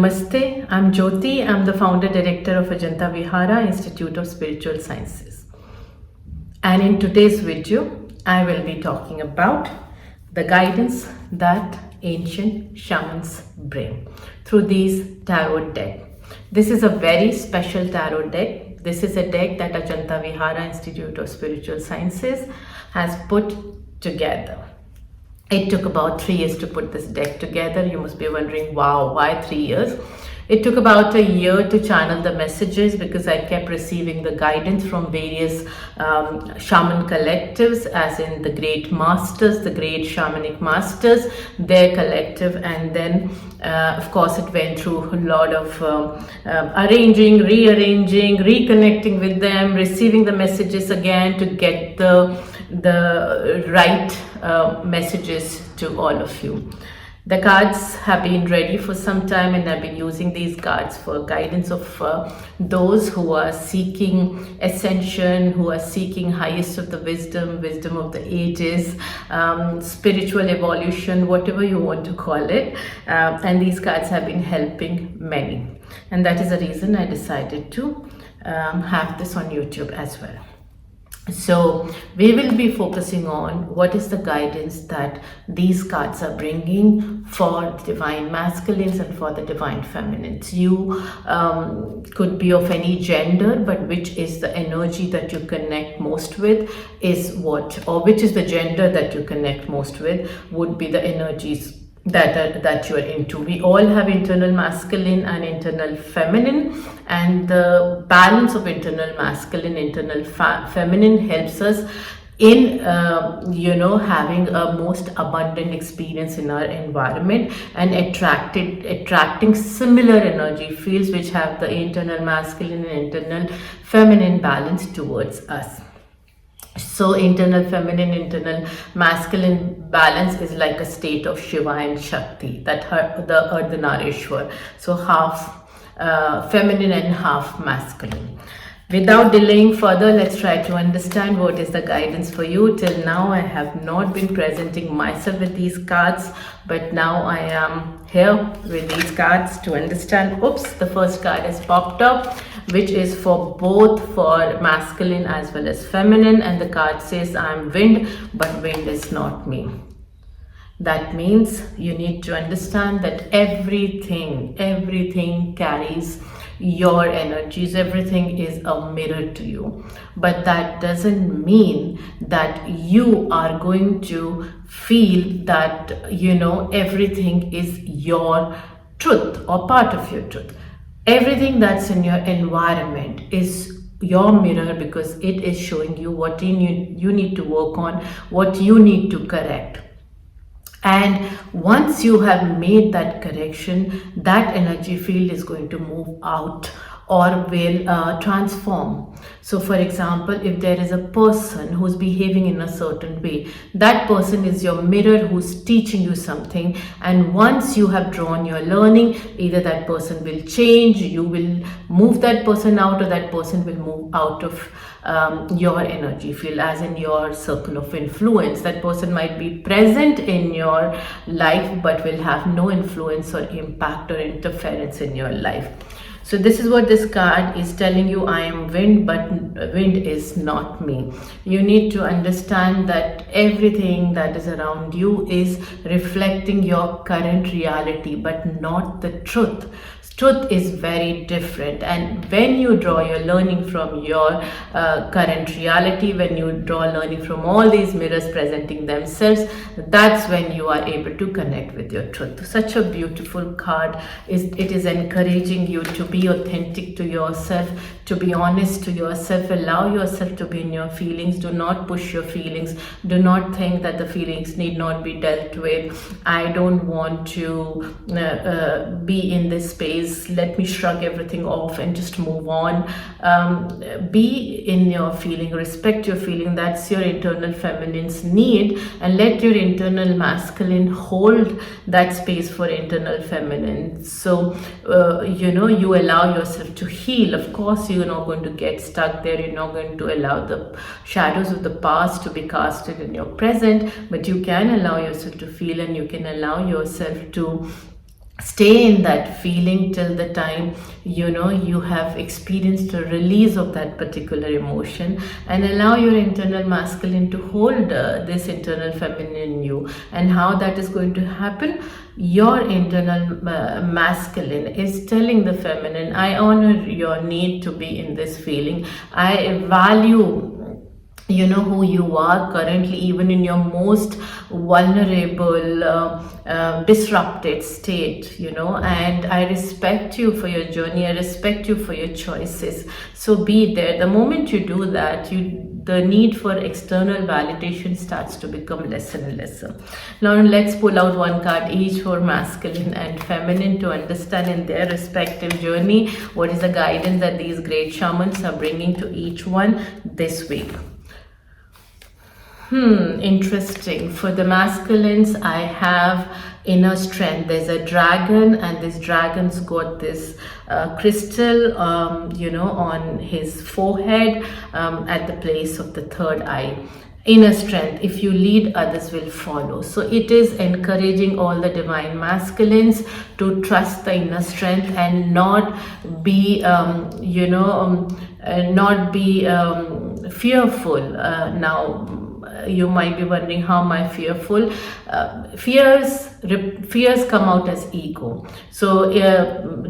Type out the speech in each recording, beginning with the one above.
Namaste, I'm Jyoti. I'm the founder director of Ajanta Vihara Institute of Spiritual Sciences. And in today's video, I will be talking about the guidance that ancient shamans bring through these tarot deck. This is a very special tarot deck. This is a deck that Ajanta Vihara Institute of Spiritual Sciences has put together. It took about 3 years to put this deck together. You must be wondering, wow, why 3 years? It took about a year to channel the messages because I kept receiving the guidance from various shaman collectives, as in the great masters, the great shamanic masters, their collective. And then, of course, it went through a lot of arranging, rearranging, reconnecting with them, receiving the messages again to get the right messages to all of you. The cards have been ready for some time, and I've been using these cards for guidance of those who are seeking ascension, who are seeking highest of the wisdom of the ages, spiritual evolution, whatever you want to call it. And these cards have been helping many. And that is the reason I decided to have this on YouTube as well. So we will be focusing on what is the guidance that these cards are bringing for the divine masculines and for the divine feminines. You could be of any gender, but which is the energy that you connect most with is what, or which is the gender that you connect most with would be the energies that you are into. We all have internal masculine and internal feminine, and the balance of internal masculine, internal feminine helps us in having a most abundant experience in our environment and attracting similar energy fields which have the internal masculine and internal feminine balance towards us. So internal feminine, internal masculine balance is like a state of Shiva and Shakti, the Ardhanarishwar. So half feminine and half masculine. Without delaying further, let's try to understand what is the guidance for you. Till now, I have not been presenting myself with these cards, but now I am here with these cards to understand. Oops, the first card has popped up, which is for both for masculine as well as feminine, and the card says, I'm wind, but wind is not me. That means you need to understand that everything carries your energies, everything is a mirror to you. But that doesn't mean that you are going to feel that, everything is your truth or part of your truth. Everything that's in your environment is your mirror because it is showing you what you need to work on, what you need to correct. And once you have made that correction, that energy field is going to move out or will transform. So for example, if there is a person who's behaving in a certain way, that person is your mirror who's teaching you something. And once you have drawn your learning, either that person will change, you will move that person out, or that person will move out of your energy field, as in your circle of influence. That person might be present in your life but will have no influence or impact or interference in your life. So this is what this card is telling you. I am wind, but wind is not me. You need to understand that everything that is around you is reflecting your current reality, but not the truth. Truth is very different, and when you draw your learning from your current reality, when you draw learning from all these mirrors presenting themselves, that's when you are able to connect with your truth. Such a beautiful card. It is encouraging you to be authentic to yourself, to be honest to yourself, allow yourself to be in your feelings. Do not push your feelings. Do not think that the feelings need not be dealt with. I don't want to be in this space. Let me shrug everything off and just move on. Be in your feeling, respect your feeling. That's your internal feminine's need, and let your internal masculine hold that space for internal feminine. So you allow yourself to heal. Of course, you're not going to get stuck there. You're not going to allow the shadows of the past to be casted in your present, but you can allow yourself to feel, and you can allow yourself to stay in that feeling till the time you have experienced a release of that particular emotion, and allow your internal masculine to hold this internal feminine in you. And how that is going to happen, your internal masculine is telling the feminine, I honor your need to be in this feeling, I value who you are currently, even in your most vulnerable, disrupted state, and I respect you for your journey, I respect you for your choices. So be there. The moment you do that, the need for external validation starts to become lesser and lesser. Now let's pull out one card each for masculine and feminine to understand in their respective journey what is the guidance that these great shamans are bringing to each one this week. Interesting. For the masculines, I have inner strength. There's a dragon, and this dragon's got this crystal, on his forehead, at the place of the third eye. Inner strength. If you lead, others will follow. So it is encouraging all the divine masculines to trust the inner strength and not be, fearful. Now, you might be wondering, how am I fearful? Fears come out as ego. So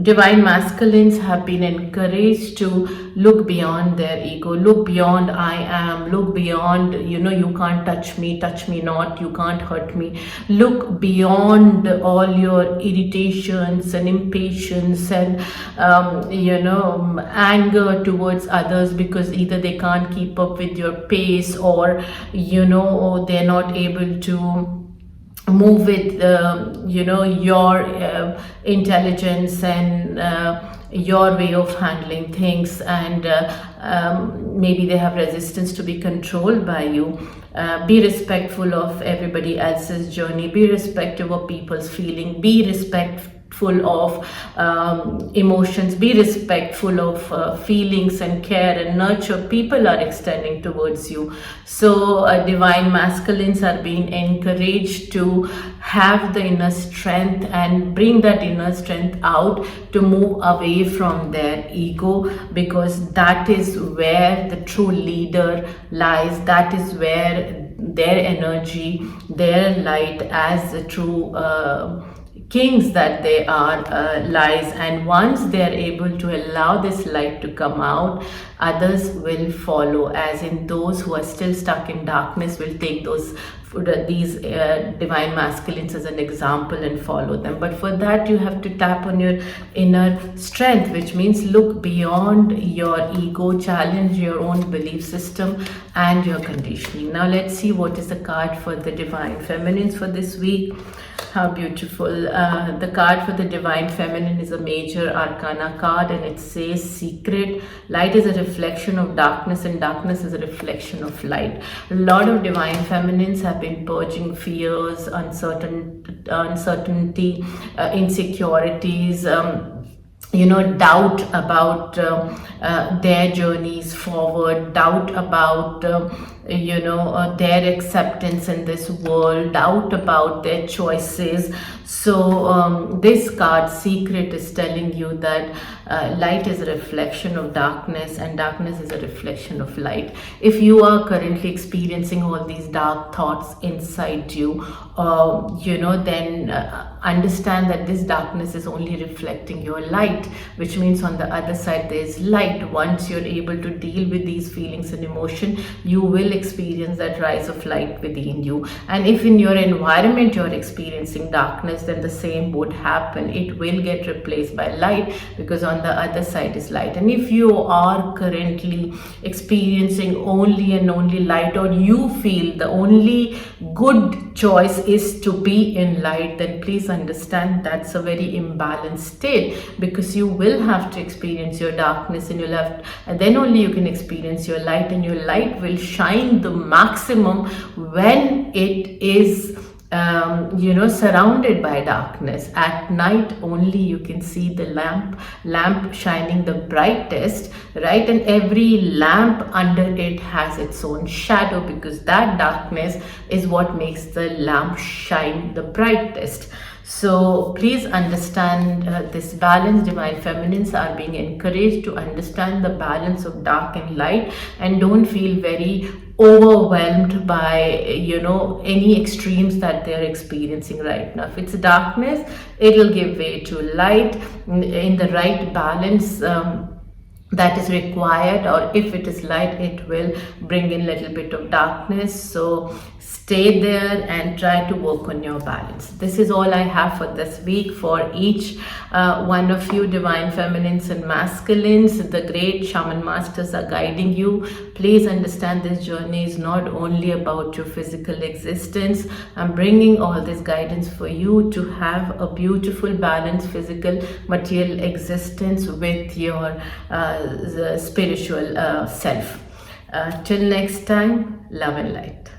divine masculines have been encouraged to look beyond their ego, look beyond I am, look beyond, you can't touch me not, you can't hurt me. Look beyond all your irritations and impatience and anger towards others, because either they can't keep up with your pace, or they're not able to move with your intelligence and your way of handling things, and maybe they have resistance to be controlled by you. Be respectful of everybody else's journey, be respectful of people's feeling, be respectful of emotions, be respectful of feelings and care and nurture people are extending towards you. So divine masculines are being encouraged to have the inner strength and bring that inner strength out, to move away from their ego, because that is where the true leader lies. That is where their energy, their light as the true kings that they are lies. And once they are able to allow this light to come out, others will follow, as in those who are still stuck in darkness will take these divine masculines as an example and follow them. But for that, you have to tap on your inner strength, which means look beyond your ego, challenge your own belief system and your conditioning. Now let's see what is the card for the divine feminines for this week. How beautiful. The card for the divine feminine is a major arcana card, and it says secret. Light is a reflection of darkness, and darkness is a reflection of light. A lot of divine feminines have been purging fears, uncertainty, insecurities, doubt about their journeys forward, doubt about their acceptance in this world, doubt about their choices. So this card, secret, is telling you that light is a reflection of darkness and darkness is a reflection of light. If you are currently experiencing all these dark thoughts inside you, then understand that this darkness is only reflecting your light, which means on the other side there is light. Once you're able to deal with these feelings and emotion, you will experience that rise of light within you. And if in your environment you're experiencing darkness, then the same would happen. It will get replaced by light, because on the other side is light. And if you are currently experiencing only and only light, or you feel the only good choice is to be in light, then please understand that's a very imbalanced state, because you will have to experience your darkness, and then only you can experience your light, and your light will shine the maximum when it is surrounded by darkness. At night only you can see the lamp shining the brightest, right? And every lamp under it has its own shadow, because that darkness is what makes the lamp shine the brightest. So please understand this balance. Divine feminines are being encouraged to understand the balance of dark and light, and don't feel very overwhelmed by any extremes that they're experiencing right now. If it's darkness, it'll give way to light in the right balance. That is required, or if it is light, it will bring in a little bit of darkness. So stay there and try to work on your balance. This is all I have for this week for each one of you, divine feminines and masculines. The great shaman masters are guiding you. Please understand, this journey is not only about your physical existence. I'm bringing all this guidance for you to have a beautiful balanced physical material existence with your the spiritual self. Till next time, love and light.